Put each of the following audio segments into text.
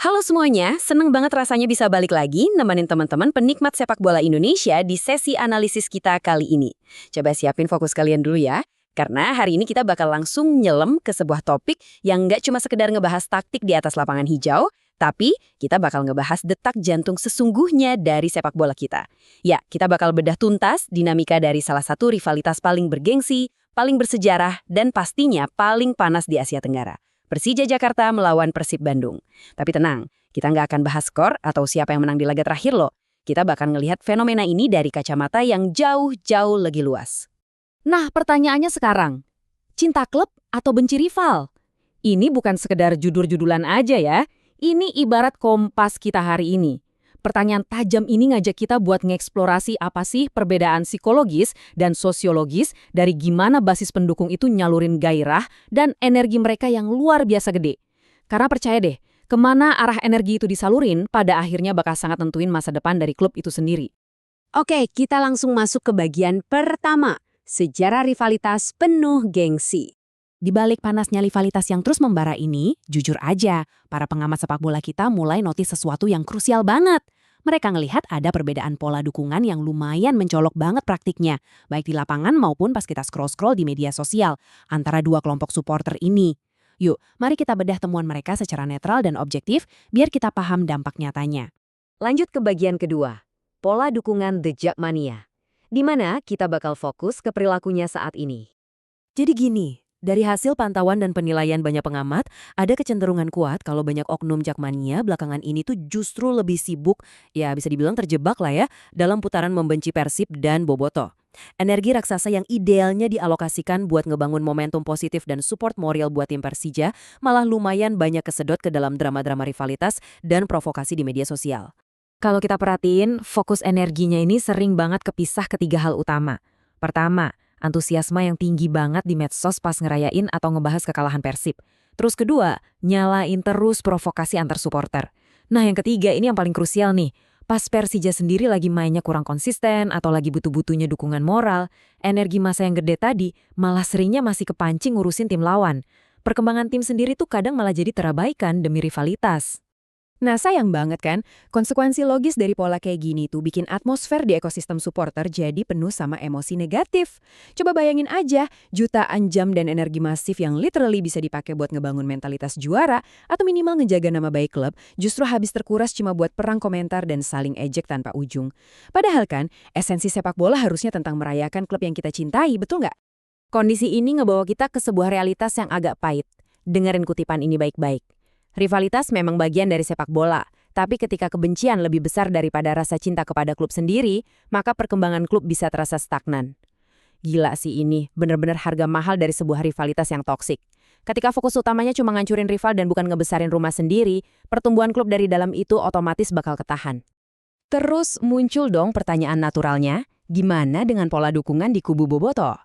Halo semuanya, seneng banget rasanya bisa balik lagi nemenin teman-teman penikmat sepak bola Indonesia di sesi analisis kita kali ini. Coba siapin fokus kalian dulu ya, karena hari ini kita bakal langsung nyelam ke sebuah topik yang nggak cuma sekedar ngebahas taktik di atas lapangan hijau, tapi kita bakal ngebahas detak jantung sesungguhnya dari sepak bola kita. Ya, kita bakal bedah tuntas dinamika dari salah satu rivalitas paling bergengsi, paling bersejarah, dan pastinya paling panas di Asia Tenggara. Persija Jakarta melawan Persib Bandung. Tapi tenang, kita nggak akan bahas skor atau siapa yang menang di laga terakhir loh. Kita bakal ngelihat fenomena ini dari kacamata yang jauh-jauh lebih luas. Nah, pertanyaannya sekarang, cinta klub atau benci rival? Ini bukan sekedar judul-judulan aja ya, ini ibarat kompas kita hari ini. Pertanyaan tajam ini ngajak kita buat ngeksplorasi apa sih perbedaan psikologis dan sosiologis dari gimana basis pendukung itu nyalurin gairah dan energi mereka yang luar biasa gede. Karena percaya deh, kemana arah energi itu disalurin pada akhirnya bakal sangat nentuin masa depan dari klub itu sendiri. Oke, kita langsung masuk ke bagian pertama, sejarah rivalitas penuh gengsi. Di balik panasnya rivalitas yang terus membara ini, jujur aja, para pengamat sepak bola kita mulai notice sesuatu yang krusial banget. Mereka ngelihat ada perbedaan pola dukungan yang lumayan mencolok banget praktiknya, baik di lapangan maupun pas kita scroll-scroll di media sosial, antara dua kelompok supporter ini. Yuk, mari kita bedah temuan mereka secara netral dan objektif, biar kita paham dampak nyatanya. Lanjut ke bagian kedua, pola dukungan The Jackmania, di mana kita bakal fokus ke perilakunya saat ini. Jadi gini, dari hasil pantauan dan penilaian banyak pengamat, ada kecenderungan kuat kalau banyak oknum Jakmania belakangan ini tuh justru lebih sibuk, ya bisa dibilang terjebak lah ya, dalam putaran membenci Persib dan Bobotoh. Energi raksasa yang idealnya dialokasikan buat ngebangun momentum positif dan support moral buat tim Persija, malah lumayan banyak kesedot ke dalam drama-drama rivalitas dan provokasi di media sosial. Kalau kita perhatiin, fokus energinya ini sering banget kepisah ketiga hal utama. Pertama, antusiasme yang tinggi banget di medsos pas ngerayain atau ngebahas kekalahan Persib. Terus kedua, nyalain terus provokasi antar supporter. Nah yang ketiga ini yang paling krusial nih. Pas Persija sendiri lagi mainnya kurang konsisten atau lagi butuh-butuhnya dukungan moral, energi massa yang gede tadi malah seringnya masih kepancing ngurusin tim lawan. Perkembangan tim sendiri tuh kadang malah jadi terabaikan demi rivalitas. Nah sayang banget kan, konsekuensi logis dari pola kayak gini tuh bikin atmosfer di ekosistem supporter jadi penuh sama emosi negatif. Coba bayangin aja, jutaan jam dan energi masif yang literally bisa dipakai buat ngebangun mentalitas juara atau minimal ngejaga nama baik klub, justru habis terkuras cuma buat perang komentar dan saling ejek tanpa ujung. Padahal kan, esensi sepak bola harusnya tentang merayakan klub yang kita cintai, betul nggak? Kondisi ini ngebawa kita ke sebuah realitas yang agak pahit. Dengerin kutipan ini baik-baik. Rivalitas memang bagian dari sepak bola, tapi ketika kebencian lebih besar daripada rasa cinta kepada klub sendiri, maka perkembangan klub bisa terasa stagnan. Gila sih ini, bener-bener harga mahal dari sebuah rivalitas yang toksik. Ketika fokus utamanya cuma ngancurin rival dan bukan ngebesarin rumah sendiri, pertumbuhan klub dari dalam itu otomatis bakal ketahan. Terus muncul dong pertanyaan naturalnya, gimana dengan pola dukungan di kubu Bobotoh?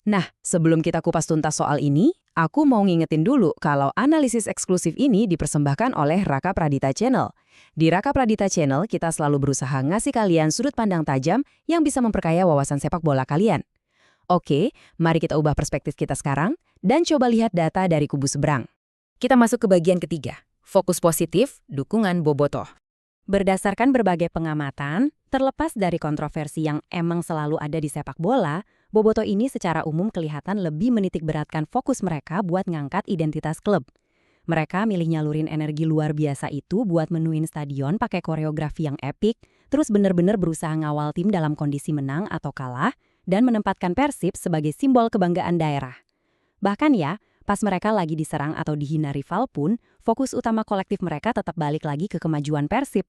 Nah, sebelum kita kupas tuntas soal ini, aku mau ngingetin dulu kalau analisis eksklusif ini dipersembahkan oleh Raka Pradita Channel. Di Raka Pradita Channel, kita selalu berusaha ngasih kalian sudut pandang tajam yang bisa memperkaya wawasan sepak bola kalian. Oke, mari kita ubah perspektif kita sekarang dan coba lihat data dari kubu seberang. Kita masuk ke bagian ketiga, fokus positif, dukungan Bobotoh. Berdasarkan berbagai pengamatan, terlepas dari kontroversi yang emang selalu ada di sepak bola, Bobotoh ini secara umum kelihatan lebih menitikberatkan fokus mereka buat ngangkat identitas klub. Mereka milih nyalurin energi luar biasa itu buat menuin stadion pakai koreografi yang epik, terus bener-bener berusaha ngawal tim dalam kondisi menang atau kalah, dan menempatkan Persib sebagai simbol kebanggaan daerah. Bahkan ya, pas mereka lagi diserang atau dihina rival pun, fokus utama kolektif mereka tetap balik lagi ke kemajuan Persib.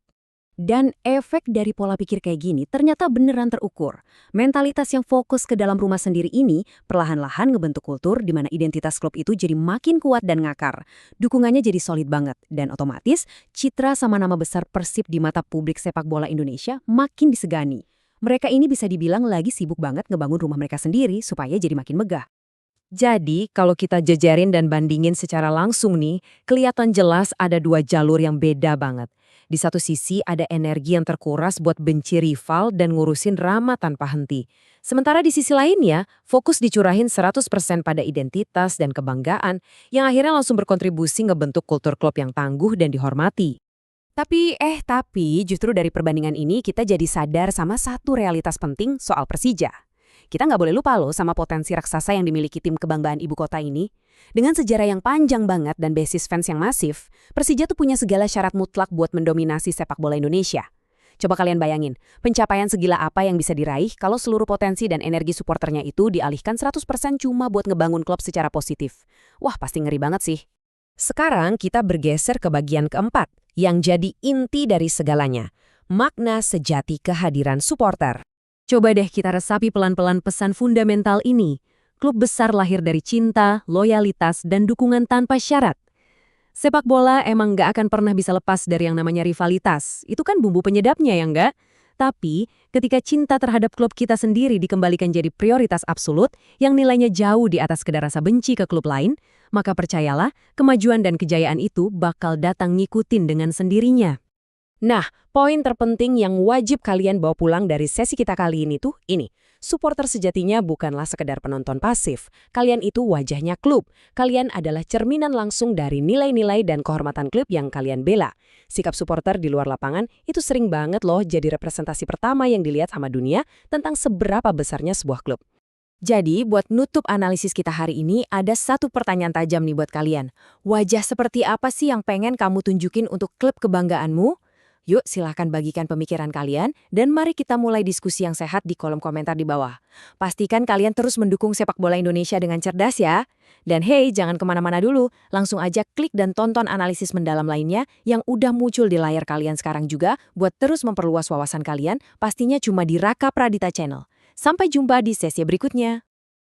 Dan efek dari pola pikir kayak gini ternyata beneran terukur. Mentalitas yang fokus ke dalam rumah sendiri ini perlahan-lahan ngebentuk kultur di mana identitas klub itu jadi makin kuat dan ngakar. Dukungannya jadi solid banget dan otomatis citra sama nama besar Persib di mata publik sepak bola Indonesia makin disegani. Mereka ini bisa dibilang lagi sibuk banget ngebangun rumah mereka sendiri supaya jadi makin megah. Jadi, kalau kita jejerin dan bandingin secara langsung nih, kelihatan jelas ada dua jalur yang beda banget. Di satu sisi ada energi yang terkuras buat benci rival dan ngurusin Rama tanpa henti. Sementara di sisi lainnya, fokus dicurahin 100% pada identitas dan kebanggaan yang akhirnya langsung berkontribusi ngebentuk kultur klub yang tangguh dan dihormati. Tapi justru dari perbandingan ini kita jadi sadar sama satu realitas penting soal Persija. Kita nggak boleh lupa loh sama potensi raksasa yang dimiliki tim kebanggaan ibu kota ini. Dengan sejarah yang panjang banget dan basis fans yang masif, Persija tuh punya segala syarat mutlak buat mendominasi sepak bola Indonesia. Coba kalian bayangin, pencapaian segila apa yang bisa diraih kalau seluruh potensi dan energi supporternya itu dialihkan 100% cuma buat ngebangun klub secara positif. Wah, pasti ngeri banget sih. Sekarang kita bergeser ke bagian keempat, yang jadi inti dari segalanya. Makna sejati kehadiran supporter. Coba deh kita resapi pelan-pelan pesan fundamental ini. Klub besar lahir dari cinta, loyalitas, dan dukungan tanpa syarat. Sepak bola emang nggak akan pernah bisa lepas dari yang namanya rivalitas. Itu kan bumbu penyedapnya ya nggak? Tapi, ketika cinta terhadap klub kita sendiri dikembalikan jadi prioritas absolut yang nilainya jauh di atas kedar rasa benci ke klub lain, maka percayalah, kemajuan dan kejayaan itu bakal datang ngikutin dengan sendirinya. Nah, poin terpenting yang wajib kalian bawa pulang dari sesi kita kali ini tuh ini. Supporter sejatinya bukanlah sekedar penonton pasif. Kalian itu wajahnya klub. Kalian adalah cerminan langsung dari nilai-nilai dan kehormatan klub yang kalian bela. Sikap supporter di luar lapangan itu sering banget loh jadi representasi pertama yang dilihat sama dunia tentang seberapa besarnya sebuah klub. Jadi, buat nutup analisis kita hari ini, ada satu pertanyaan tajam nih buat kalian. Wajah seperti apa sih yang pengen kamu tunjukin untuk klub kebanggaanmu? Yuk silahkan bagikan pemikiran kalian dan mari kita mulai diskusi yang sehat di kolom komentar di bawah. Pastikan kalian terus mendukung sepak bola Indonesia dengan cerdas ya. Dan hey, jangan kemana-mana dulu, langsung aja klik dan tonton analisis mendalam lainnya yang udah muncul di layar kalian sekarang juga buat terus memperluas wawasan kalian, pastinya cuma di Raka Pradita Channel. Sampai jumpa di sesi berikutnya.